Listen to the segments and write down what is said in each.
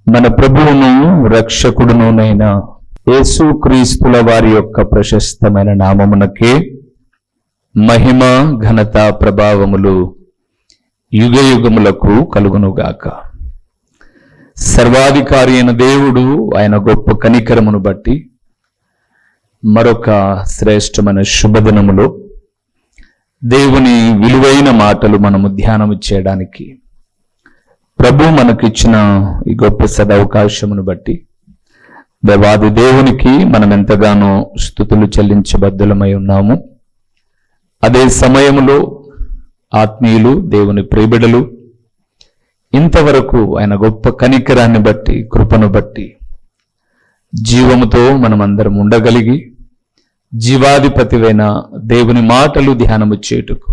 మన ప్రభువును రక్షకుడునునైన యేసుక్రీస్తుల వారి యొక్క ప్రశస్తమైన నామమునకే మహిమ ఘనత ప్రభావములు యుగయుగములకు కలుగునుగాక. సర్వాధికారి అయిన దేవుడు ఆయన గొప్ప కనికరమును బట్టి మరొక శ్రేష్టమైన శుభదినములో దేవుని విలువైన మాటలు మనము ధ్యానము చేయడానికి ప్రభు మనకిచ్చిన ఈ గొప్ప సదవకాశమును బట్టి దేవాది దేవునికి మనం ఎంతగానో స్తుతులు చెల్లించబద్ధులమై ఉన్నాము. అదే సమయములో ఆత్మీయులు, దేవుని ప్రియబిడలు ఇంతవరకు ఆయన గొప్ప కనికరాన్ని బట్టి, కృపను బట్టి జీవముతో మనమందరం ఉండగలిగి జీవాధిపతివైన దేవుని మాటలు ధ్యానము చేయుటకు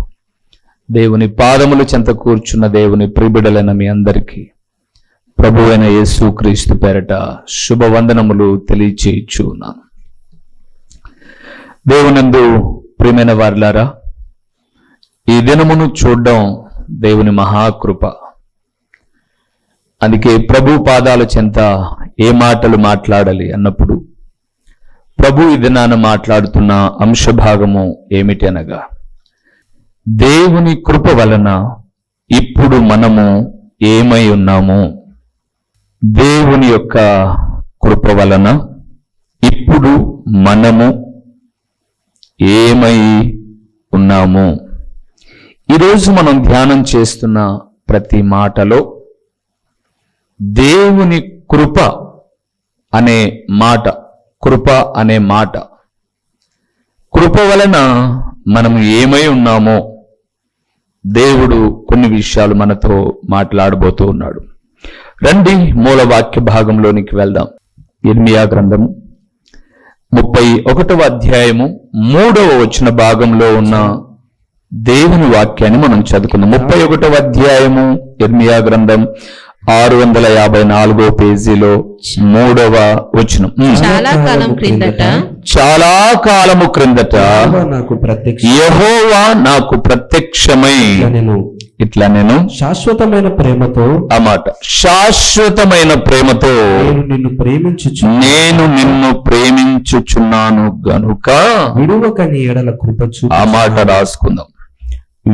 దేవుని పాదములు చెంత కూర్చున్న దేవుని ప్రియబిడలైన మీ అందరికీ ప్రభువైన యేసుక్రీస్తు పేరట శుభవందనములు తెలియచేయుచున్నాను. దేవునందు ప్రియమైన వారులారా, ఈ దినమును చూడడం దేవుని మహాకృప. అందుకే ప్రభు పాదాల చెంత ఏ మాటలు మాట్లాడాలి అన్నప్పుడు ప్రభు ఈ దినాన మాట్లాడుతున్న అంశభాగము ఏమిటి అనగా, దేవుని కృప వలన ఇప్పుడు మనము ఏమై ఉన్నాము. దేవుని యొక్క కృప వలన ఇప్పుడు మనము ఏమై ఉన్నాము. ఈరోజు మనం ధ్యానం చేస్తున్న ప్రతి మాటలో దేవుని కృప అనే మాట, కృప అనే మాట, కృప వలన మనము ఏమై ఉన్నామో దేవుడు కొన్ని విషయాలు మనతో మాట్లాడబోతూ ఉన్నాడు. రండి మూల వాక్య భాగంలోనికి వెళ్దాం. ఇర్మియా గ్రంథము 31వ అధ్యాయము 3వ వచన భాగంలో ఉన్న దేవుని వాక్యాన్ని మనం చదువుకుందాం. 31వ అధ్యాయము ఇర్మియా గ్రంథం 654 పేజీలో 3వ వచనం. చాలా కాలము క్రిందట యెహోవా నాకు ప్రత్యక్షమై ఇట్లా నేను శాశ్వతమైన ప్రేమతో, ఆ మాట శాశ్వతమైన ప్రేమతో నేను నిన్ను ప్రేమించుచున్నాను గనుక విడువక నీ ఎడల కృప చూపు. ఆ మాట రాసుకుందాం.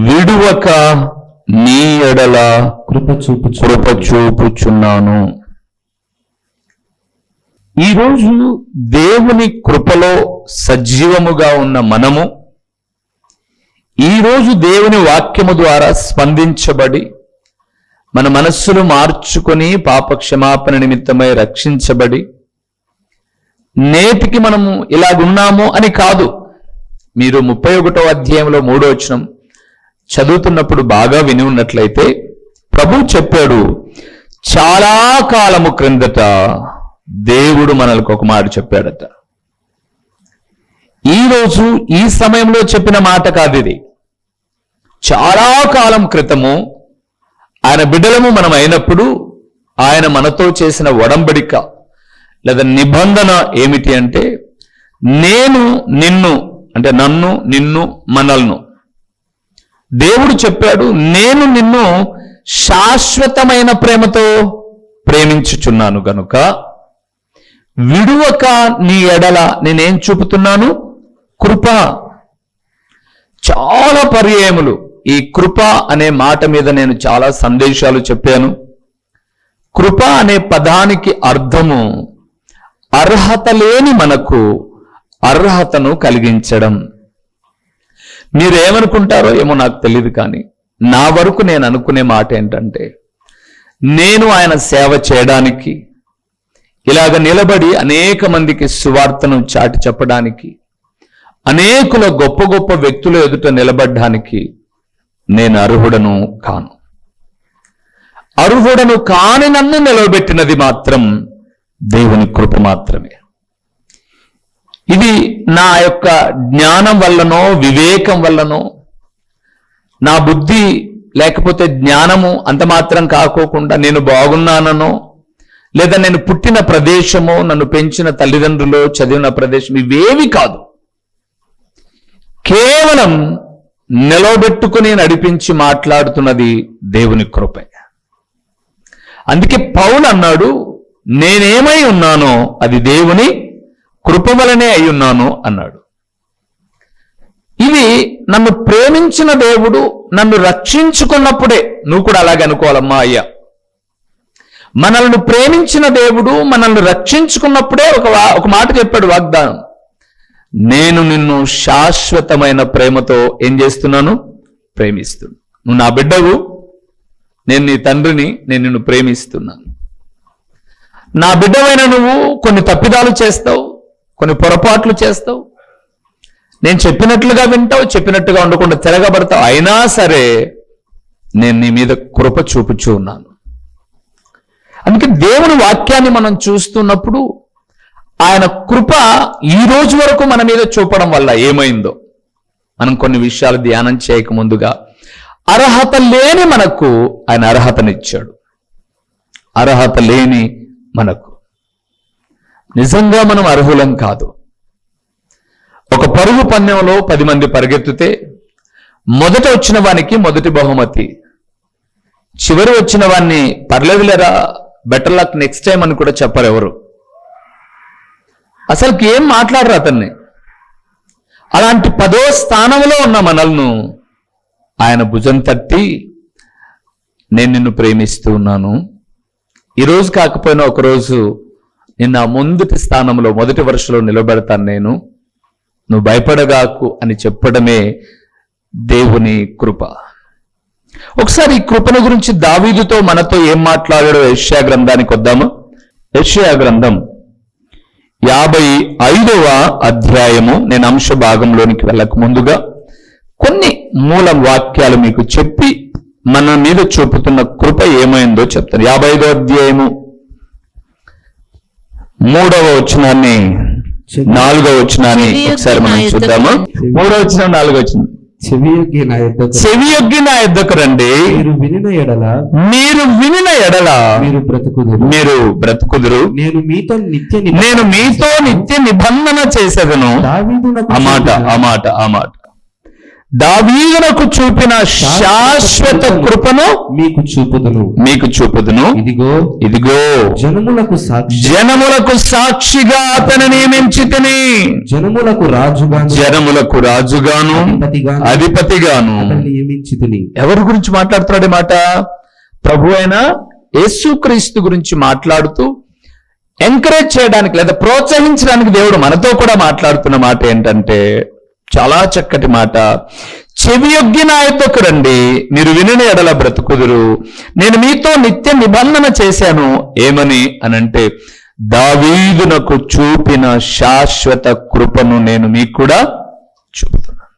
విడువక నీ ఎడల కృప చూపుచున్నాను. ఈరోజు దేవుని కృపలో సజీవముగా ఉన్న మనము, ఈరోజు దేవుని వాక్యము ద్వారా స్పందించబడి మన మనస్సును మార్చుకొని పాపక్షమాపణ నిమిత్తమై రక్షించబడి నేటికి మనము ఇలాగున్నాము అని కాదు. మీరు 31వ అధ్యాయంలో 3వ వచనం చదువుతున్నప్పుడు బాగా విని ఉన్నట్లయితే ప్రభు చెప్పాడు, చాలా కాలము క్రిందట దేవుడు మనలకు ఒక మాట చెప్పాడట. ఈరోజు ఈ సమయంలో చెప్పిన మాట కాదు ఇది. చాలా కాలం క్రితము ఆయన బిడ్డలము మనం అయినప్పుడు ఆయన మనతో చేసిన ఒడంబడిక లేదా నిబంధన ఏమిటి అంటే, నేను నిన్ను, అంటే నన్ను, నిన్ను, మనల్ని దేవుడు చెప్పాడు, నేను నిన్ను శాశ్వతమైన ప్రేమతో ప్రేమించుచున్నాను గనుక విడువక నీ ఎడల నేనేం చూపుతున్నాను? కృప. చాలా పర్యాయములు ఈ కృప అనే మాట మీద నేను చాలా సందేశాలు చెప్పాను. కృప అనే పదానికి అర్థము అర్హత లేని మనకు అర్హతను కలిగించడం. మీరేమనుకుంటారో ఏమో నాకు తెలియదు, కానీ నా వరకు నేను అనుకునే మాట ఏంటంటే, నేను ఆయన సేవ చేయడానికి, ఇలాగ నిలబడి అనేక మందికి సువార్తను చాటి చెప్పడానికి, అనేకుల గొప్ప గొప్ప వ్యక్తుల ఎదుట నిలబడ్డానికి నేను అర్హుడను కాను. అర్హుడను కాని నన్ను నిలవబెట్టినది మాత్రం దేవుని కృప మాత్రమే. ఇది నా యొక్క జ్ఞానం వల్లనో, వివేకం వల్లనో, నా బుద్ధి లేకపోతే జ్ఞానము అంత మాత్రం కాకోకుండా నేను బాగున్నానో, లేదా నేను పుట్టిన ప్రదేశమో, నన్ను పెంచిన తల్లిదండ్రులు, చదివిన ప్రదేశం, ఇవేవి కాదు. కేవలం నిలబెట్టుకుని నడిపించి మాట్లాడుతున్నది దేవుని కృప. అందుకే పౌలు అన్నాడు, నేనేమై ఉన్నానో అది దేవుని కృప వలనే అయి ఉన్నాను అన్నాడు. ఇది నన్ను ప్రేమించిన దేవుడు నన్ను రక్షించుకున్నప్పుడే. నువ్వు కూడా అలాగే అనుకోవాలమ్మా అయ్యా. మనల్ని ప్రేమించిన దేవుడు మనల్ని రక్షించుకున్నప్పుడే ఒక మాట చెప్పాడు, వాగ్దానం. నేను నిన్ను శాశ్వతమైన ప్రేమతో ఏం చేస్తున్నాను? ప్రేమిస్తున్నాను. నువ్వు నా బిడ్డవు, నేను నీ తండ్రిని, నేను నిన్ను ప్రేమిస్తున్నాను. నా బిడ్డవైన నువ్వు కొన్ని తప్పిదాలు చేస్తావు, కొన్ని పొరపాట్లు చేస్తావు, నేను చెప్పినట్లుగా వింటావు, చెప్పినట్టుగా ఉండకుండా తిరగబడతావు. అయినా సరే నేను నీ మీద కృప చూపుచూ ఉన్నాను. అందుకే దేవుని వాక్యాన్ని మనం చూస్తున్నప్పుడు ఆయన కృప ఈ రోజు వరకు మన మీద చూపడం వల్ల ఏమైందో మనం కొన్ని విషయాలు ధ్యానం చేయక ముందుగా, అర్హత లేని మనకు ఆయన అర్హతనిచ్చాడు. అర్హత లేని మనకు నిజంగా మనం అర్హులం కాదు. ఒక పరుగు పందెంలో 10 మంది పరిగెత్తితే మొదట వచ్చిన వానికి మొదటి బహుమతి, చివరి వచ్చిన వాడిని పర్లేదులేరా బెటర్ లక్ నెక్స్ట్ టైం అని కూడా చెప్పరు ఎవరు. అసలుకి ఏం మాట్లాడరు అతన్ని. అలాంటి 10వ స్థానంలో ఉన్న మనల్ని ఆయన భుజం తట్టి, నేను నిన్ను ప్రేమిస్తూ ఉన్నాను, ఈరోజు కాకపోయినా ఒకరోజు నిన్న మొదటి స్థానంలో మొదటి వరుసలో నిలబెడతాను నేను, నువ్వు భయపడగాకు అని చెప్పడమే దేవుని కృప. ఒకసారి ఈ కృపను గురించి దావీదుతో మనతో ఏం మాట్లాడాడో యెషయా గ్రంథానికి వద్దాము. యెషయా గ్రంథం 55వ అధ్యాయము. నేను అంశ భాగంలోనికి వెళ్ళక ముందుగా కొన్ని మూల వాక్యాలు మీకు చెప్పి మన మీద చూపుతున్న కృప ఏమైందో చెప్తాను. 55వ అధ్యాయము 3వ వచనాన్ని 4వ వచనాన్ని ఒకసారి మనం చూద్దాము. 3వ వచనం 4వ వచనం. చెవియొగ్గి నా యొద్దకు రండి, మీరు వినిన ఎడల మీరు బ్రతుకుదురు, నేను మీతో నిత్య నిబంధన చేసేదను. ఆ మాట దావీదునకు చూపిన శాశ్వత కృపను మీకు చూపుదును. ఇదిగో జనములకు సాక్షిగా అతను నియమించితిని, జనములకు రాజుగాను అధిపతిగాను నియమించితిని. ఎవరి గురించి మాట్లాడుతున్నాడు ఈ మాట? ప్రభు అయిన యేసుక్రీస్తు గురించి మాట్లాడుతూ ఎంకరేజ్ చేయడానికి లేదా ప్రోత్సహించడానికి దేవుడు మనతో కూడా మాట్లాడుతున్న మాట ఏంటంటే చాలా చక్కటి మాట. చెవియొగ్గి నా యొద్దకు రండి, మీరు వినిన ఎడల బ్రతుకుదురు, నేను మీతో నిత్య నిబంధన చేశాను. ఏమని అనంటే దావీదునకు చూపిన శాశ్వత కృపను నేను మీకు కూడా చూపుతున్నాను.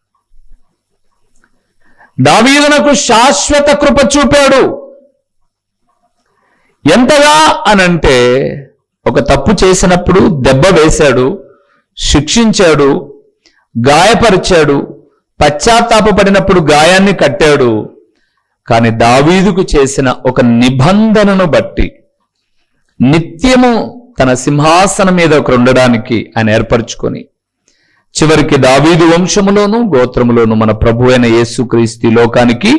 దావీదునకు శాశ్వత కృప చూపాడు. ఎంతగా అనంటే ఒక తప్పు చేసినప్పుడు దెబ్బ వేశాడు, శిక్షించాడు, గాయపరిచాడు, పశ్చాత్తాపపడినప్పుడు గాయాన్ని కట్టాడు. కానీ దావీదుకు చేసిన ఒక నిబంధనను బట్టి నిత్యము తన సింహాసనం మీద ఒకరు ఉండడానికి ఆయన ఏర్పరచుకొని చివరికి దావీదు వంశములోను గోత్రములోను మన ప్రభు అయిన యేసుక్రీస్తు లోకానికి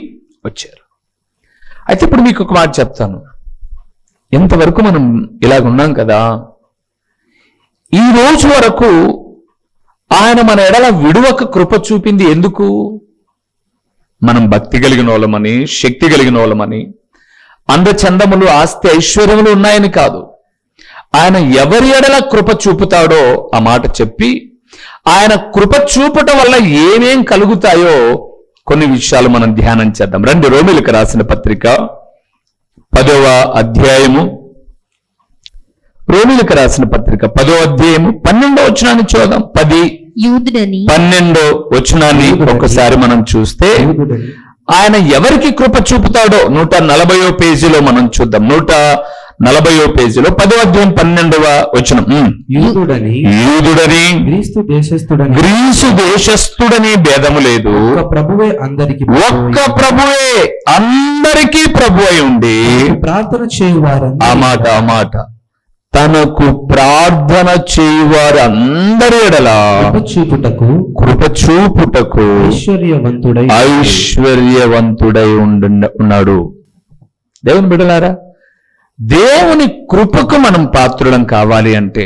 వచ్చారు. అయితే ఇప్పుడు మీకు ఒక మాట చెప్తాను. ఇంతవరకు మనం ఇలాగున్నాం కదా, ఈ రోజు వరకు ఆయన మన ఎడల విడువక కృప చూపింది ఎందుకు? మనం భక్తి కలిగిన వాళ్ళమని, శక్తి కలిగిన వాళ్ళమని, అందచందములు, ఆస్తి, ఐశ్వర్యములు ఉన్నాయని కాదు. ఆయన ఎవరి ఎడల కృప చూపుతాడో ఆ మాట చెప్పి ఆయన కృప చూపటం వల్ల ఏమేం కలుగుతాయో కొన్ని విషయాలు మనం ధ్యానం చేద్దాం. రండి, రోమీయులకు రాసిన పత్రిక 10వ అధ్యాయము. రోమీయులకు రాసిన పత్రిక 10వ అధ్యాయము 12వ వచనాన్ని చూద్దాం. 10-12 వచనాన్ని ఒకసారి మనం చూస్తే ఆయన ఎవరికి కృప చూపుతాడో 140వ పేజీలో మనం చూద్దాం. 140వ పేజీలో 10వ అధ్యాయం 12వ వచనం. యూదుడని గ్రీసు దేశస్థుడని భేదము లేదు, ఒక్క ప్రభువే అందరికీ ప్రభు అయి ఉండి ప్రార్థన చేయువారు. ఆ మాట తనకు ప్రార్థన చేయువారు అందరి ఎడల కృప చూపుటకు ఐశ్వర్యవంతుడై ఉన్నాడు. దేవుని బిడ్డలారా, దేవుని కృపకు మనం పాత్రులం కావాలి అంటే,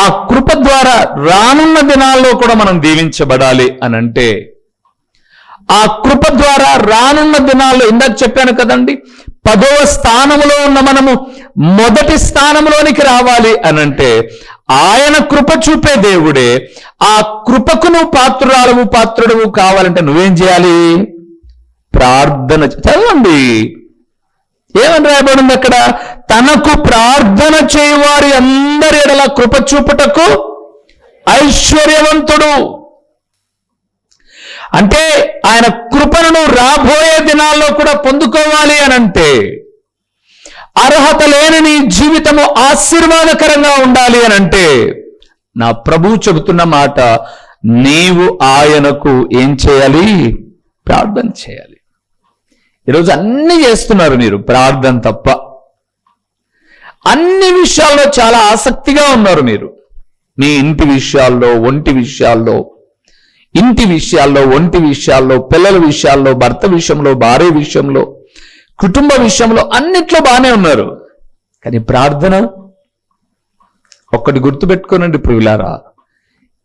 ఆ కృప ద్వారా రానున్న దినాల్లో కూడా మనం దీవించబడాలి అని అంటే, ఆ కృప ద్వారా రానున్న దినాల్లో ఇందాక చెప్పాను కదండి, 10వ స్థానంలో ఉన్న మనము మొదటి స్థానంలోనికి రావాలి అనంటే ఆయన కృప చూపే దేవుడే. ఆ కృపకు నువ్వు పాత్రుడవు కావాలంటే నువ్వేం చేయాలి? ప్రార్థన చదవండి. ఏమని రాయబడింది అక్కడ? తనకు ప్రార్థన చేయువారి అందరి ఎడల కృప చూపుటకు ఐశ్వర్యవంతుడు. అంటే ఆయన కృపను రాబోయే దినాల్లో కూడా పొందుకోవాలి అనంటే, అర్హత లేని నీ జీవితము ఆశీర్వాదకరంగా ఉండాలి అనంటే, నా ప్రభువు చెబుతున్న మాట, నీవు ఆయనకు ఏం చేయాలి? ప్రార్థన చేయాలి. ఈరోజు అన్ని చేస్తున్నారు మీరు, ప్రార్థన తప్ప. అన్ని విషయాల్లో చాలా ఆసక్తిగా ఉన్నారు మీరు. మీ ఇంటి విషయాల్లో, ఒంటి విషయాల్లో, పిల్లల విషయాల్లో, భర్త విషయంలో, భార్య విషయంలో, కుటుంబ విషయంలో అన్నిట్లో బాగానే ఉన్నారు. కానీ ప్రార్థన ఒక్కటి గుర్తుపెట్టుకోనండి ప్రియులారా,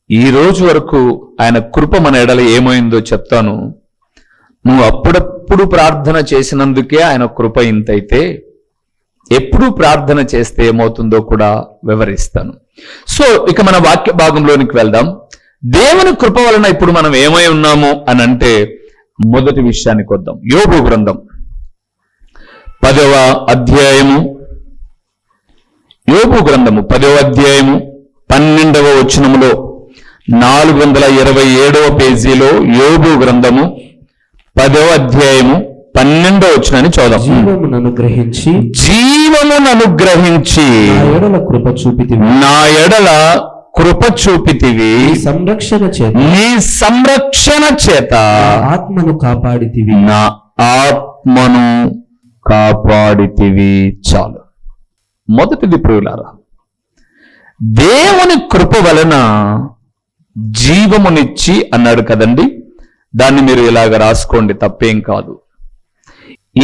ఈ రోజు వరకు ఆయన కృప మన ఎడల ఏమైందో చెప్తాను. నువ్వు అప్పుడప్పుడు ప్రార్థన చేసినందుకే ఆయన కృప ఇంతైతే, ఎప్పుడు ప్రార్థన చేస్తే ఏమవుతుందో కూడా వివరిస్తాను. సో ఇక మన వాక్య భాగంలోనికి వెళ్దాం. దేవుని కృప వలన ఇప్పుడు మనం ఏమై ఉన్నాము అని అంటే, మొదటి విషయానికి వద్దాం. యోబు గ్రంథం 10వ అధ్యాయము, యోబు గ్రంథము 10వ అధ్యాయము 12వ వచనములో 427వ పేజీలో యోబు గ్రంథము 10వ అధ్యాయము 12వ వచనాన్ని చూద్దాం. జీవమును అనుగ్రహించి నా ఎడల కృప చూపితివి, నీ సంరక్షణ చేత ఆత్మను కాపాడితివి, నా ఆత్మను కాపాడితివి. చాలు. మొదటిది ప్రియులారా, దేవుని కృప వలన జీవమునిచ్చి అన్నాడు కదండి. దాన్ని మీరు ఇలాగ రాసుకోండి, తప్పేం కాదు.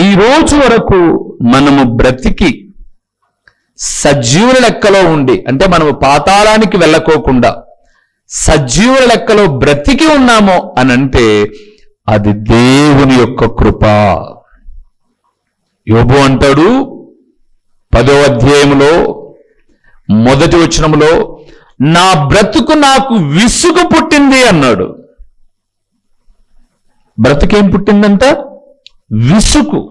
ఈ రోజు వరకు మనము బ్రతికి సజీవుల లెక్కలో ఉండి, అంటే మనము పాతాళానికి వెళ్ళకోకుండా సజీవుల లెక్కలో బ్రతికి ఉన్నామో అనంటే అది దేవుని యొక్క కృప. యోబు అంటాడు 10వ అధ్యాయములో మొదటి వచనములో, నా బ్రతుకు నాకు విసుగు పుట్టింది అన్నాడు. బ్రతుకేం పుట్టిందంట? విసుగు.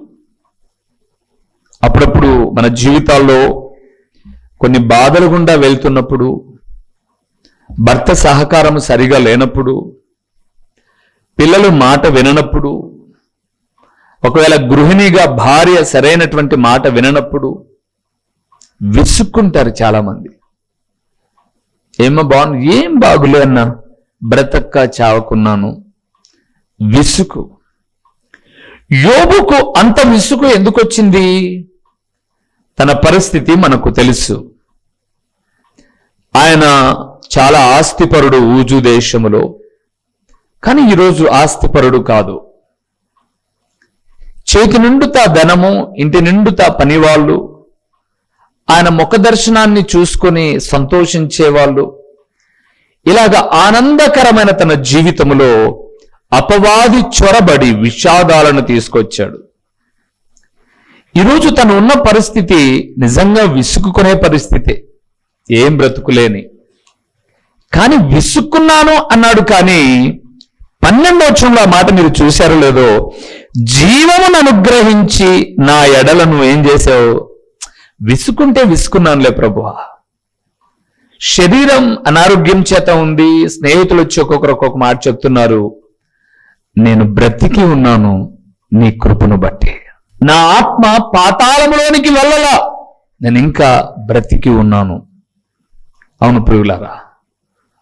అప్పుడప్పుడు మన జీవితాల్లో కొన్ని బాధలు గుండా వెళ్తున్నప్పుడు, భర్త సహకారం సరిగా లేనప్పుడు, పిల్లలు మాట విననప్పుడు, ఒకవేళ గృహిణిగా భార్య సరైనటువంటి మాట విననప్పుడు విసుక్కుంటారు చాలామంది. ఏం బాగులే అన్నా, బ్రతక్క చావకున్నాను. విసుగు. యోబుకు అంత విసుగు ఎందుకు వచ్చింది? తన పరిస్థితి మనకు తెలుసు. ఆయన చాలా ఆస్తిపరుడు ఊజు దేశములో, కానీ ఈరోజు ఆస్తిపరుడు కాదు. చేతి నిండుతా ధనము, ఇంటి నిండుతా పనివాళ్ళు, ఆయన ముఖ దర్శనాన్ని చూసుకొని సంతోషించేవాళ్ళు. ఇలాగ ఆనందకరమైన తన జీవితంలో అపవాది చొరబడి విషాదాలను తీసుకొచ్చాడు. ఈరోజు తను ఉన్న పరిస్థితి నిజంగా విసుక్కునే పరిస్థితి, ఏం బ్రతుకులేని. కానీ విసుక్కున్నాను అన్నాడు. కానీ 12వ వచనంలో ఆ మాట మీరు చూశారో లేదో, జీవమును అనుగ్రహించి నా ఎడలను ఏం చేసావు? విసుకుంటే విసుకున్నానులే ప్రభువా, శరీరం అనారోగ్యం చేత ఉంది, స్నేహితులు వచ్చి ఒక్కొక్క మాట చెప్తున్నారు, నేను బ్రతికి ఉన్నాను నీ కృపను బట్టి. నా ఆత్మ పాతాళంలోనికి వెళ్ళలా, నేను ఇంకా బ్రతికి ఉన్నాను. అవును ప్రియులారా,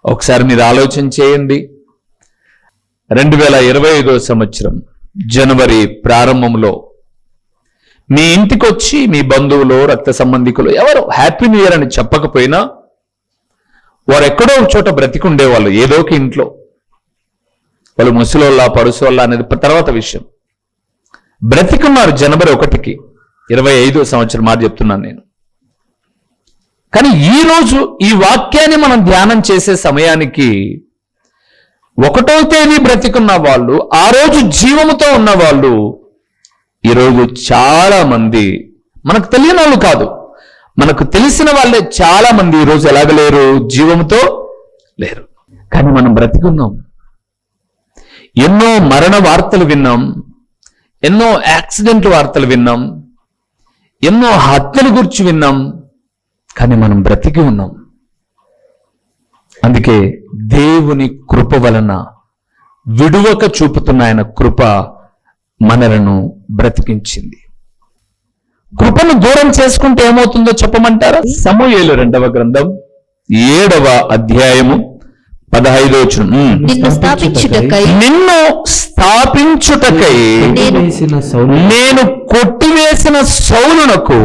ఒకసారి మీరు ఆలోచన చేయండి. 2025వ సంవత్సరం జనవరి ప్రారంభంలో మీ ఇంటికి వచ్చి మీ బంధువులు, రక్త సంబంధికులు ఎవరు హ్యాపీ న్యూ ఇయర్ అని చెప్పకపోయినా వారు ఎక్కడో ఒక చోట బ్రతికి ఉండేవాళ్ళు, ఏదో ఒక ఇంట్లో. వాళ్ళు ముసలోళ్ళ పడుసోళ్ళ అనేది తర్వాత విషయం. బ్రతికున్నారు జనవరి 1కి. 25వ సంవత్సరం మాట చెప్తున్నాను నేను. కానీ ఈరోజు ఈ వాక్యాన్ని మనం ధ్యానం చేసే సమయానికి 1వ తేదీ బ్రతికున్న వాళ్ళు, ఆ రోజు జీవముతో ఉన్న వాళ్ళు ఈరోజు చాలా మంది, మనకు తెలియని వాళ్ళు కాదు, మనకు తెలిసిన వాళ్ళే చాలా మంది ఈరోజు ఎలాగలేరు, జీవముతో లేరు. కానీ మనం బ్రతికున్నాం. ఎన్నో మరణ వార్తలు విన్నాం, ఎన్నో యాక్సిడెంట్ వార్తలు విన్నాం, ఎన్నో హత్యల గురించి విన్నాం, కానీ మనం బ్రతికి ఉన్నాం. అందుకే దేవుని కృప వలన విడువక చూపుతున్న ఆయన కృప మనలను బ్రతికించింది. కృపను దూరం చేసుకుంటే ఏమవుతుందో చెప్పమంటారా? సమూయేలు 2వ గ్రంథం 7వ అధ్యాయము 15వ వచనం. నిన్ను స్థాపించుటకై నేను కొట్టివేసిన సౌలునకు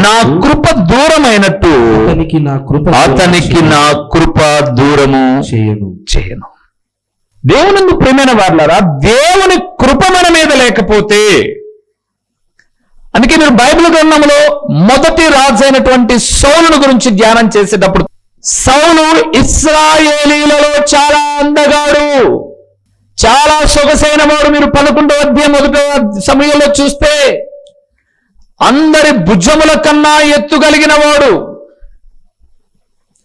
నా కృప దూరమైనట్టు అతనికి నా కృప దూరము చేయను. దేవుని ప్రియమైన వారలారా, దేవుని కృప మన మీద లేకపోతే, అందుకే మీరు బైబిల్ గ్రంథంలో మొదటి రాజు అయినటువంటి సౌలును గురించి ధ్యానం చేసేటప్పుడు, సౌలు ఇశ్రాయేలీలలో చాలా అందగాడు, చాలా సొగసైన వాడు. మీరు 11వ అధ్యాయం 1వ సమయంలో చూస్తే అందరి భుజముల కన్నా ఎత్తుగలిగిన వాడు,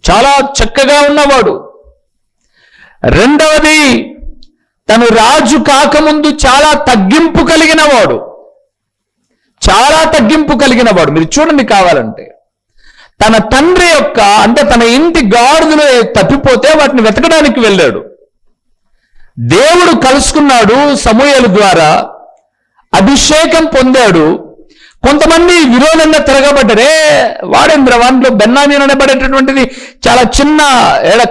చాలా చక్కగా ఉన్నవాడు. రెండవది, తను రాజు కాకముందు చాలా తగ్గింపు కలిగిన వాడు, చాలా తగ్గింపు కలిగిన వాడు. మీరు చూడండి కావాలంటే, తన తండ్రి యొక్క, అంటే తన ఇంటి గాడిదలు తప్పిపోతే వాటిని వెతకడానికి వెళ్ళాడు. దేవుడు కలుసుకున్నాడు సమూయేలు ద్వారా, అభిషేకం పొందాడు. కొంతమంది విరోధంగా తిరగబడ్డారే, వాడేంద్ర వాటిలో బెన్నామీన్ అనబడేటటువంటిది చాలా చిన్న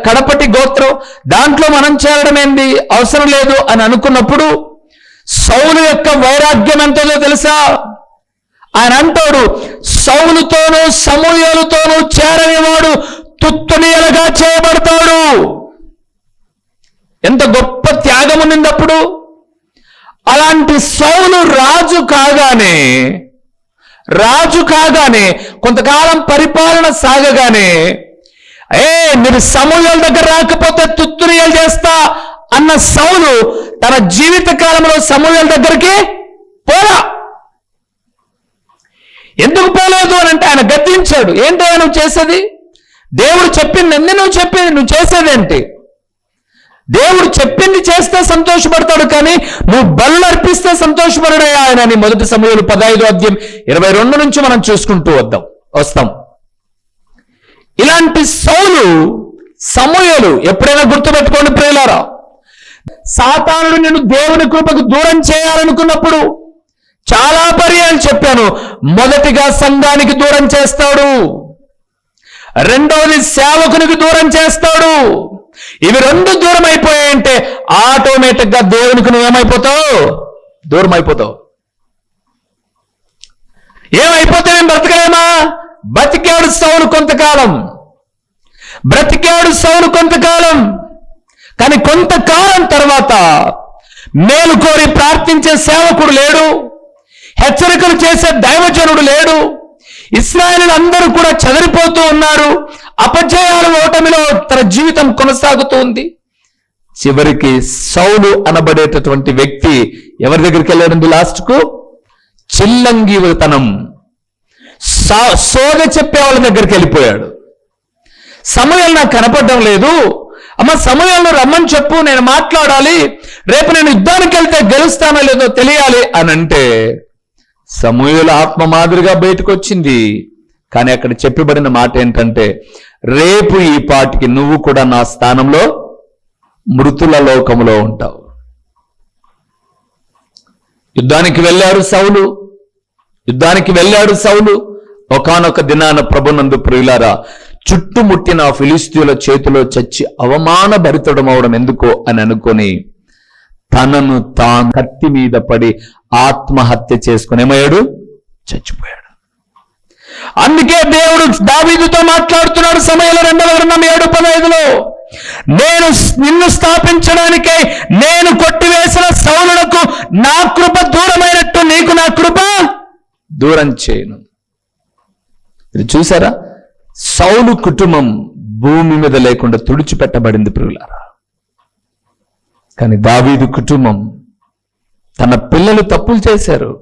కడపటి గోత్రం, దాంట్లో మనం చేరడం ఏంది, అవసరం లేదు అని అనుకున్నప్పుడు సౌలు యొక్క వైరాగ్యం ఎంతదో తెలుసా? ఆయన అంటాడు, సౌలుతోనూ సమూయేలుతోనూ చేరనివాడు తుత్తునియలుగా చేయబడతాడు. ఎంత గొప్ప త్యాగం ఉన్నప్పుడు. అలాంటి సౌలు రాజు కాగానే కొంతకాలం పరిపాలన సాగగానే, మీరు సమూయేలు దగ్గర రాకపోతే తుత్తునియలు చేస్తా అన్న సౌలు తన జీవిత కాలంలో సమూయేలు దగ్గరికి పోలా. ఎందుకు పోలేదు అని అంటే, ఆయన గద్దించాడు. ఏంటో నువ్వు చేసేది? దేవుడు చెప్పింది నువ్వు చేసేదేంటి? దేవుడు చెప్పింది చేస్తే సంతోషపడతాడు, కానీ నువ్వు బలు అర్పిస్తే సంతోషపడడే ఆయన అని 1 సమూయేలు 15వ అధ్యాయం 22 నుంచి మనం చూసుకుంటూ వస్తాం. ఇలాంటి సౌలు సమూయేలు ఎప్పుడైనా గుర్తుపెట్టుకోండి ప్రియులారా, సాతానుడు నిన్ను దేవుని కృపకు దూరం చేయాలనుకున్నప్పుడు చాలా పర్యాలు చెప్పాను. మొదటిగా సంఘానికి దూరం చేస్తాడు, రెండవది సేవకునికి దూరం చేస్తాడు. ఇవి 2 దూరం అయిపోయాయంటే ఆటోమేటిక్ గా దేవునికి నువ్వు దూరం అయిపోతావు. ఏమైపోతే మేము బ్రతకలేమా? బ్రతికాడు సౌలు కొంతకాలం, కానీ కొంతకాలం తర్వాత మేలు కోరి ప్రార్థించే సేవకుడు లేడు, హెచ్చరికలు చేసే దైవజనుడు లేడు. ఇశ్రాయేలీయులు అందరూ కూడా చెదిరిపోతూ ఉన్నారు. అపజయాలు, ఓటమిలో తన జీవితం కొనసాగుతూ ఉంది. చివరికి సౌలు అనబడేటటువంటి వ్యక్తి ఎవరి దగ్గరికి వెళ్ళాడు? లాస్ట్కు చిల్లంగితనం, సోద చెప్పే వాళ్ళ దగ్గరికి వెళ్ళిపోయాడు. సమూయేలు నాకు కనపడడం లేదు, అమ్మ సమూయేలును రమ్మని చెప్పు, నేను మాట్లాడాలి, రేపు నేను యుద్ధానికి వెళ్తే గెలుస్తానో లేదో తెలియాలి అని అంటే, సమూయేలు ఆత్మ మాదిరిగా బయటకు వచ్చింది. కానీ అక్కడ చెప్పబడిన మాట ఏంటంటే, రేపు ఈ పాటికి నువ్వు కూడా నా స్థానంలో మృతుల లోకములో ఉంటావు. యుద్ధానికి వెళ్ళాడు సౌలు. ఒకానొక దినాన ప్రభునందు ప్రియులారా, చుట్టుముట్టిన ఫిలిస్తీయుల చేతిలో చచ్చి అవమానభరితడమవడం ఎందుకో అని అనుకొని తనను తాను కత్తి మీద పడి ఆత్మహత్య చేసుకుని ఏమయ్యాడు? చచ్చిపోయాడు. అందుకే దేవుడు దావీదుతో మాట్లాడుతున్నాడు సమయంలో 2వ గ్రంథం 7:15లో, నేను నిన్ను స్థాపించడానికై నేను కొట్టివేసిన సౌలునకు నా కృప దూరమైనట్టు నీకు నా కృప దూరం చేయను. ఇది చూసారా, సౌలు కుటుంబం భూమి మీద లేకుండా తుడిచిపెట్టబడింది ప్రియులారా. కానీ దావీదు కుటుంబం, తన పిల్లలు తప్పులు చేశారు,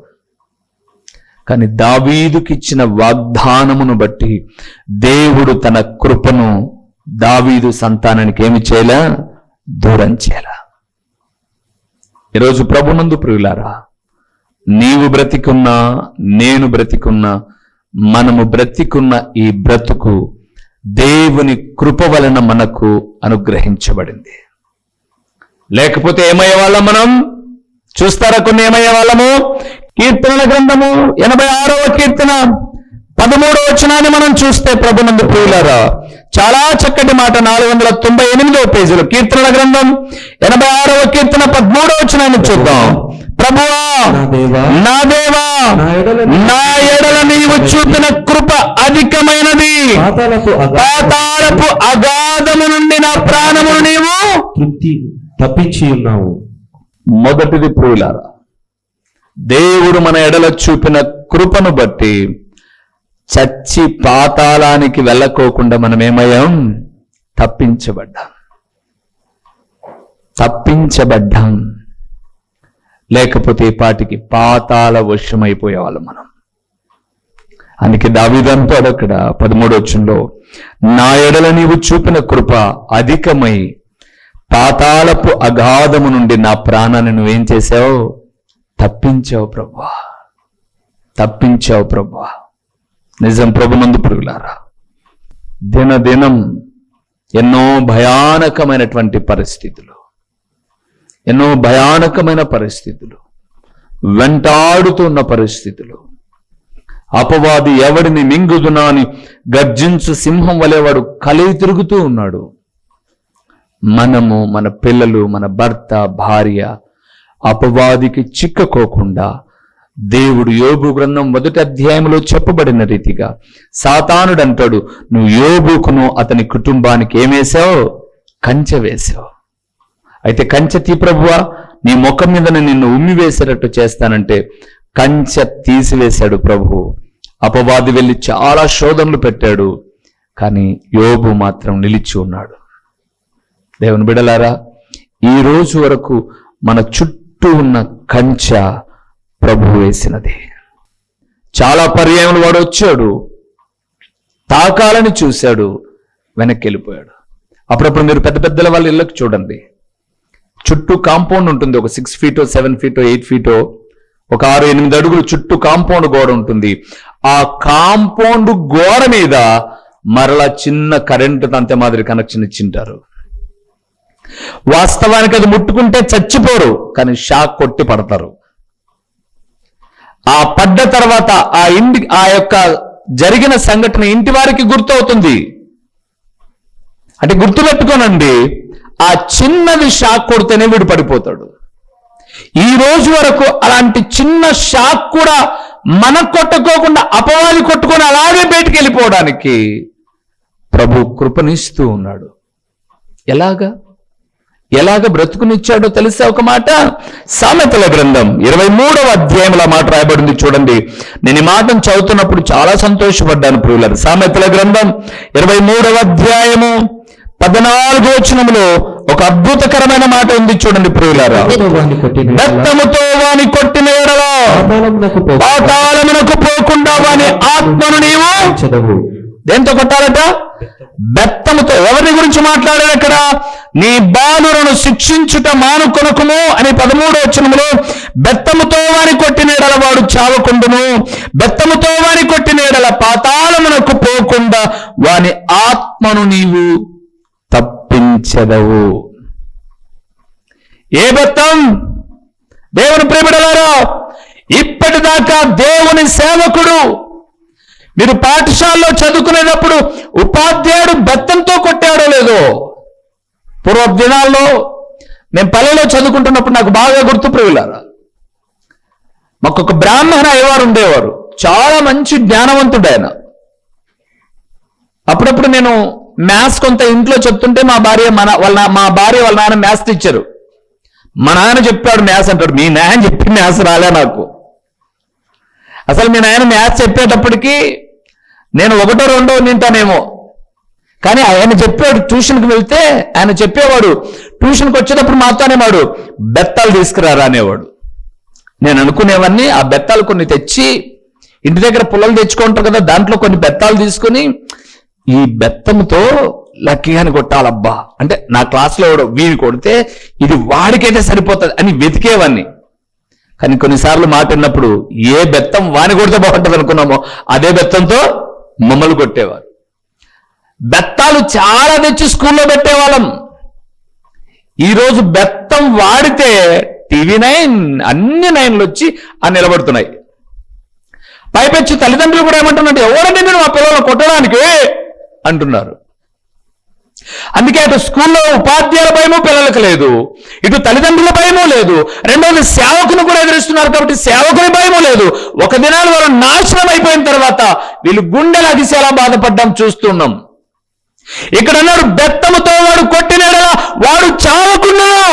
కానీ దావీదుకి ఇచ్చిన వాగ్దానమును బట్టి దేవుడు తన కృపను దావీదు సంతానానికి ఏమి చేయలా, దూరం చేయలా. ఈరోజు ప్రభునందు ప్రియులారా, నీవు బ్రతికున్నా నేను బ్రతికున్నా, మనము బ్రతికున్న ఈ బ్రతుకు దేవుని కృప వలన మనకు అనుగ్రహించబడింది. లేకపోతే ఏమయ్యే వాళ్ళం మనం? చూస్తారా కొన్ని ఏమయ్యే వాళ్ళము? కీర్తనల గ్రంథము 86వ కీర్తన 13వ వచనాన్ని మనం చూస్తే ప్రభునందు ప్రియులారా, చాలా చక్కటి మాట 498వ పేజీలో కీర్తనల గ్రంథం 86వ కీర్తన 13వ వచనాన్ని చూద్దాం. ప్రభువా, నా దేవా, నా ఎడల నీవు చూపిన కృప అధికమైనది, పాతాళపు అగాధము నుండి నా ప్రాణమును నీవు తప్పించి ఉన్నావు. మొదటిది ప్రియులారా, దేవుడు మన ఎడల చూపిన కృపను బట్టి చచ్చి పాతాళానికి వెళ్ళకోకుండా మనం ఏమయ్యాం? తప్పించబడ్డాం. లేకపోతే ఈ పాటికి పాతాళ వశమైపోయేవాళ్ళం మనం. అందుకే దావీదు అంటాడు అక్కడ 13వ వచనంలో, నా ఎడల నీవు చూపిన కృప అధికమై పాతాళపు అగాధము నుండి నా ప్రాణాన్ని నువ్వేం చేసావు? తప్పించావు ప్రభువా. నిజం ప్రభునందు ప్రియులారా, దినదినం ఎన్నో భయానకమైనటువంటి పరిస్థితులు, వెంటాడుతున్న పరిస్థితులు, అపవాది ఎవడిని మింగుదునా అని గర్జించు సింహం వలెవాడు కలిగి తిరుగుతూ ఉన్నాడు. మనము, మన పిల్లలు, మన భర్త, భార్య అపవాదికి చిక్కకోకుండా దేవుడు యోబు గ్రంథం 1వ అధ్యాయంలో చెప్పబడిన రీతిగా సాతానుడు అంటాడు, నువ్వు యోబుకును అతని కుటుంబానికి ఏమేశావు? కంచె వేశావు. అయితే కంచె తీ ప్రభువా, నీ ముఖం మీద నిన్ను ఉమ్మి వేసేటట్టు చేస్తానంటే కంచె తీసివేశాడు ప్రభువు. అపవాది వెళ్ళి చాలా శోధనలు పెట్టాడు, కానీ యోబు మాత్రం నిలిచి ఉన్నాడు. దేవుని బిడలారా, ఈ రోజు వరకు మన చుట్టూ ఉన్న కంచె ప్రభు వేసినది. చాలా పర్యాయములు వాడు వచ్చాడు, తాకాలని చూశాడు, వెనక్కి వెళ్ళిపోయాడు. అప్పుడప్పుడు మీరు పెద్ద పెద్దల వాళ్ళ ఇళ్ళకి చూడండి, చుట్టూ కాంపౌండ్ ఉంటుంది. ఒక 6 ఫీటో 7 ఫీటో 8 ఫీటో ఒక 6-8 అడుగులు చుట్టూ కాంపౌండ్ గోడ ఉంటుంది. ఆ కాంపౌండ్ గోడ మీద మరలా చిన్న కరెంటు తంతె మాదిరి కనెక్షన్ ఇచ్చింటారు. వాస్తవానికి అది ముట్టుకుంటే చచ్చిపోరు, కానీ షాక్ కొట్టి పడతారు. ఆ పడ్డ తర్వాత ఆ యొక్క జరిగిన సంఘటన ఇంటి వారికి గుర్తవుతుంది. అంటే గుర్తుపెట్టుకోనండి, ఆ చిన్నది షాక్ కొడితేనే వీడు పడిపోతాడు. ఈ రోజు వరకు అలాంటి చిన్న షాక్ కూడా మనకు కొట్టుకోకుండా అపవాది కొట్టుకొని అలాగే బయటికి వెళ్ళిపోవడానికి ప్రభు కృపనిస్తూ ఉన్నాడు. ఎలాగ బ్రతుకునిచ్చాడో తెలుసా? ఒక మాట, సామెతల గ్రంథం 23వ అధ్యాయంలో మాట రాయబడింది చూడండి. నేను ఈ మాటను చదువుతున్నప్పుడు చాలా సంతోషపడ్డాను ప్రియులారా. సామెతల గ్రంథం 23వ అధ్యాయము 14వ వచనములో ఒక అద్భుతకరమైన మాట ఉంది చూడండి ప్రియులారా. బెత్తముతో వాని కొట్టిన యెడల పాతాళమునకు పోకుండా వాని ఆత్మను నీవు దేంతో కొట్టాలట? బెత్తముతో. ఎవరి గురించి మాట్లాడారు అక్కడ? నీ బాలులను శిక్షించుట మానుకొనకుము అని 13వ వచనములో, బెత్తముతో వాని కొట్టిన యెడల వాడు చావకుండును, బెత్తముతో వాని కొట్టిన యెడల పాతాళమునకు పోకుండా వాని ఆత్మను నీవు తప్పించదవు. ఏ బెత్తం? దేవుని ప్రియబిడ్డలారా, ఇప్పటిదాకా దేవుని సేవకుడు, మీరు పాఠశాలలో చదువుకునేటప్పుడు ఉపాధ్యాయుడు బెత్తంతో కొట్టాడో లేదో. పూర్వ దినాల్లో మేము పల్లెలో చదువుకుంటున్నప్పుడు నాకు బాగా గుర్తు ప్రియులారా, మాకు ఒక బ్రాహ్మణ అయ్యవారు ఉండేవారు, చాలా మంచి జ్ఞానవంతుడు ఆయన. అప్పుడప్పుడు నేను మ్యాథ్స్ కొంత ఇంట్లో చెప్తుంటే మా భార్య వాళ్ళ నాన్న మ్యాథ్స్ టీచరు. మా నాన్న చెప్పాడు మ్యాథ్స్ అంటాడు, మీ నాన్న చెప్పి మ్యాథ్స్ రాలే నాకు. అసలు మీ నాయన మ్యాథ్స్ చెప్పేటప్పటికి నేను 1, 2 నింటానేమో. కానీ ఆయన చెప్పాడు, ట్యూషన్కి వెళ్తే ఆయన చెప్పేవాడు, ట్యూషన్కి వచ్చేటప్పుడు మాతో అనేవాడు, బెత్తాలు తీసుకురారా అనేవాడు. నేను అనుకునేవన్నీ ఆ బెత్తాలు కొన్ని తెచ్చి, ఇంటి దగ్గర పుల్లలు తెచ్చుకుంటారు కదా, దాంట్లో కొన్ని బెత్తాలు తీసుకుని ఈ బెత్తంతో లక్కీగాని కొట్టాలబ్బా అంటే, నా క్లాస్లో వీని కొడితే ఇది వాడికైతే సరిపోతుంది అని వెతికేవాన్ని. కానీ కొన్నిసార్లు మాట విన్నప్పుడు ఏ బెత్తం వాని కొడితే బాగుంటుంది అనుకున్నామో అదే బెత్తంతో మమ్మల్ని కొట్టేవారు. బెత్తాలు చాలా తెచ్చి స్కూల్లో పెట్టేవాళ్ళం. ఈరోజు బెత్తం వాడితే టీవీ 9 అన్ని 9లు వచ్చి నిలబడుతున్నాయి. పైపెచ్చి తల్లిదండ్రులు కూడా ఏమంటున్నట్టు, ఎవరండి మీరు మా పిల్లలను కొట్టడానికి అంటున్నారు. అందుకే అటు స్కూల్లో ఉపాధ్యాయుల భయము పిల్లలకు లేదు, ఇటు తల్లిదండ్రుల భయము లేదు, రెండోది సేవకుని కూడా ఎదురిస్తున్నారు కాబట్టి సేవకుని భయము లేదు. ఒక దినాలు వారు నాశనం అయిపోయిన తర్వాత వీళ్ళు గుండెలు అదిసేలా బాధపడ్డాం చూస్తున్నాం. ఇక్కడ అన్నాడు, బెత్తముతో వాడు కొట్టినడలా వాడు చావకున్నాడు.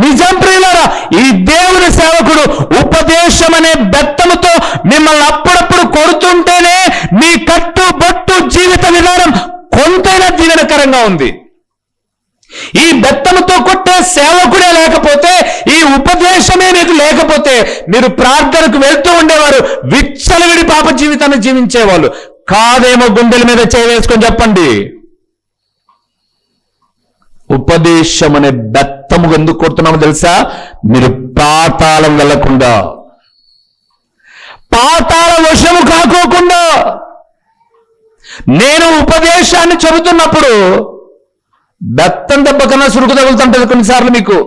నిజం ప్రియులారా, ఈ దేవుని సేవకుడు ఉపదేశం అనే బెత్తముతో మిమ్మల్ని అప్పుడప్పుడు కొడుతుంటేనే మీ కట్టుబొట్టు జీవిత విధానం కొంతైనా దీవెనకరంగా ఉంది. ఈ బెత్తముతో కొట్టే సేవకుడే లేకపోతే, ఈ ఉపదేశమే మీకు లేకపోతే మీరు ప్రార్థనకు వెళ్తూ ఉండేవారు, విచ్చలవిడి పాప జీవితాన్ని జీవించేవాళ్ళు కాదేమో. గుండెల మీద చేయవేసుకొని చెప్పండి. ఉపదేశం అనే బెత్తము ఎందుకు కొడుతున్నామో తెలుసా? మీరు పాతాళం వెళ్లకుండా, పాతాళ వశము కాకోకుండా. నేను ఉపదేశాన్ని చెబుతున్నప్పుడు బెత్తం దెబ్బ కన్నా సురుకు తగులుతుంటది కొన్నిసార్లు. మీకు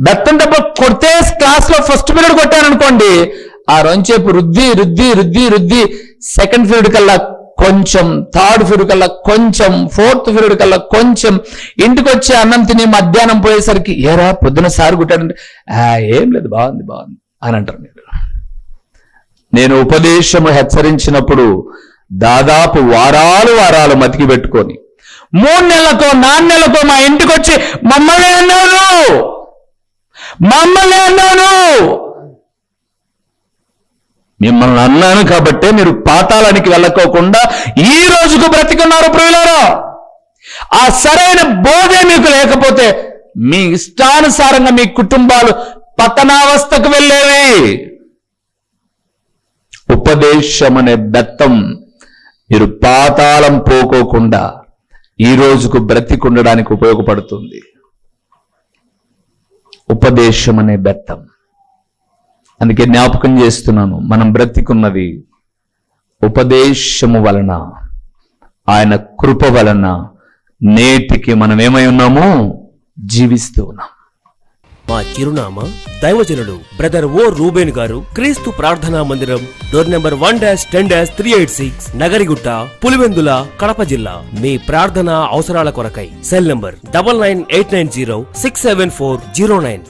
బెత్తం దెబ్బ కొడితే క్లాస్లో ఫస్ట్ పీరియడ్ కొట్టాననుకోండి, ఆ రొంచేపు రుద్ది రుద్ది రుద్ది రుద్ది సెకండ్ పీరియడ్ కల్లా కొంచెం, థర్డ్ పీరియడ్ కల్లా కొంచెం, ఫోర్త్ పీరియడ్ కల్లా కొంచెం, ఇంటికి వచ్చి అన్నం తిని మధ్యాహ్నం పోయేసరికి ఏరా పొద్దున సార్ కొట్టాడంటే ఏం లేదు బాగుంది బాగుంది అని అంటారు మీరు. నేను ఉపదేశము హెచ్చరించినప్పుడు దాదాపు వారాలు మతికి పెట్టుకొని 3 నెలలకో 4 నెలలకో మా ఇంటికి వచ్చి మమ్మల్ని అన్నాను. మిమ్మల్ని అన్నాను కాబట్టే మీరు పాతాళానికి వెళ్ళకోకుండా ఈ రోజుకు బ్రతికున్నారు ప్రియులారా. ఆ సరైన బోధే మీకు లేకపోతే మీ ఇష్టానుసారంగా మీ కుటుంబాలు పతనావస్థకు వెళ్ళేవి. ఉపదేశం అనే బెత్తం మీరు పాతాళం పోకోకుండా ఈ రోజుకు బ్రతికుండడానికి ఉపయోగపడుతుంది. ఉపదేశం అనే బెత్తం. అందుకే జ్ఞాపకం చేస్తున్నాను, మనం బ్రతికున్నది ఉపదేశము వలన, ఆయన కృప వలన నేటికి మనం ఏమై ఉన్నాము? జీవిస్తూ ఉన్నాం. మా చిరునామా దైవజనుడు బ్రదర్ ఓ రూబేన్ గారు, క్రీస్తు ప్రార్థనా మందిరం, డోర్ నెంబర్ 1-386, నగరిగుట్ట, పులివెందుల, కడప జిల్లా. మీ ప్రార్థన అవసరాల కొరకై సెల్ నంబర్ 9989067409.